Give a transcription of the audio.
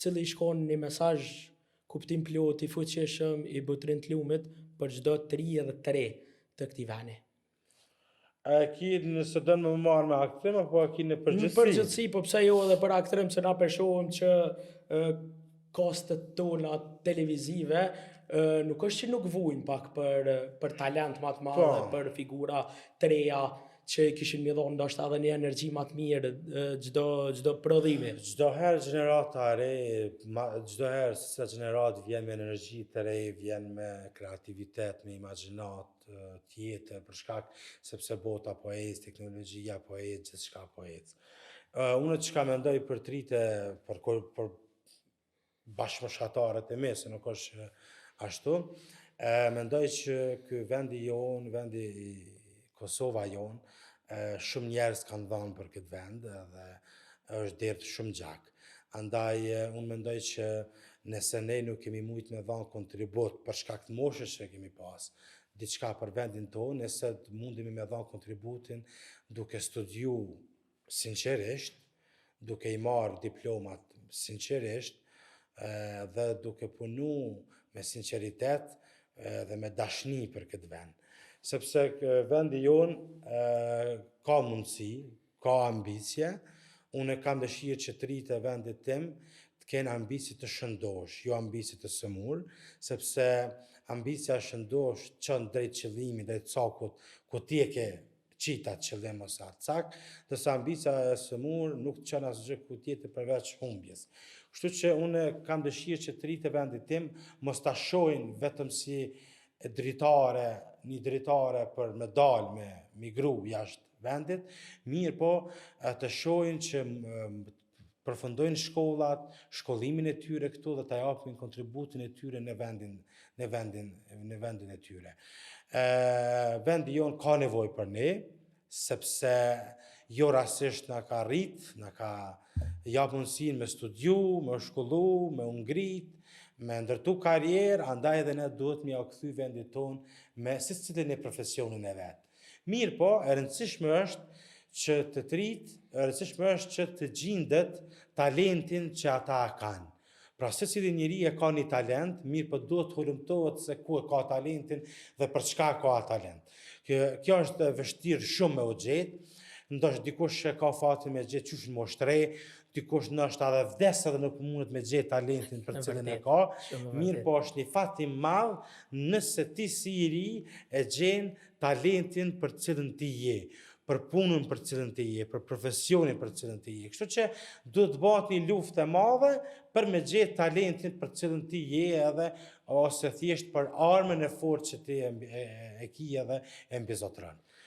cili shkon një mesazh kuptim plot i fuqishëm i botërin të lumit për çdo të ri edhe të re të këtij veni. A ki nëse do më marrë me aktrim, apo a ki në Në përgjithësi? përgjithësi, po pse jo edhe për aktrim, se na shohim që kostet tona televizive nuk është që nuk vujnë pak për talent më të madhe, për figura të reja që kishin më dhënë ndoshta edhe një energji më të mirë çdo prodhimi. Çdo herë gjenerata e re, çdo herë se gjenerat vjen me energji të re, vjen me kreativitet, me imagjinat tjetër për shkak sepse bota po ecë, teknologjia po ecë, gjithçka po ecë. Unë çka mendoj për trite, për bashkëmoshatarët e mi, se nuk është ashtu, mendoj që ky vendi jon, vendi Kosova jon, shumë njerëz kanë dhënë për këtë vend dhe është dertë shumë gjak. Andaj unë mendoj që nëse ne nuk kemi mujt me dhënë kontribut për shkak të moshës që kemi pas, diçka për vendin tonë, nëse mundemi me dhënë kontributin duke studiu sinqerisht, duke i marrë diplomat sinqerisht, dhe duke punu me sinqeritet dhe me dashni për këtë vend. Sepse vendi jonë ka mundësi, ka ambicie, unë kam dëshirë që të rritë e vendit tim të kenë ambicie të shëndosh, jo ambicie të sëmur, sepse ambicia shëndosh qënë drejt qëllimi, drejt cakut, ku ti e ke qita qëllim ose atë cak, dërsa ambicia e sëmur nuk qënë asgjë ku tjetër përveç humbjes. Kështu që unë kam dëshirë që të rritë e vendit tim mos ta shohin vetëm si dritare, një dritare për me dalë me migru jashtë vendit, mirë po të shohin që përfundojnë shkollat, shkollimin e tyre këtu dhe ta japin kontributin e tyre në vendin e tyre. Vendi jonë ka nevojë për ne, sepse jo rastisht na ka rrit, na ka jap mundësinë me studiu, me shkollu, me ngrit, me ndërtu karrierë, andaj edhe ne duhet me ja kthy vendit tonë me secilin e profesionin e vet. Mirë po, e rëndësishme është që të trit, e rëndësishme është që të gjendet talentin që ata kanë. Pra secili njeri e ka një talent, mirë po duhet të hulumtohet se ku e ka talentin dhe për çka ka talent. Kjo është vështirë shumë me u gjetë, ndoshta dikush që ka fatin me gjetë qysh në moshtre, dikush ndoshta edhe vdes edhe nuk mundet me gjetë talentin për cilin e ka, mirë po është një fat i madh nëse ti si i ri e gjen talentin për cilin ti je, për punën për cilën ti je, për profesionin për cilën ti je. Kështu që duhet të bëhet një luftë e madhe për me gjetë talentin për cilën ti je edhe ose thjesht për armën e fortë që ti e ki edhe e mbizotron.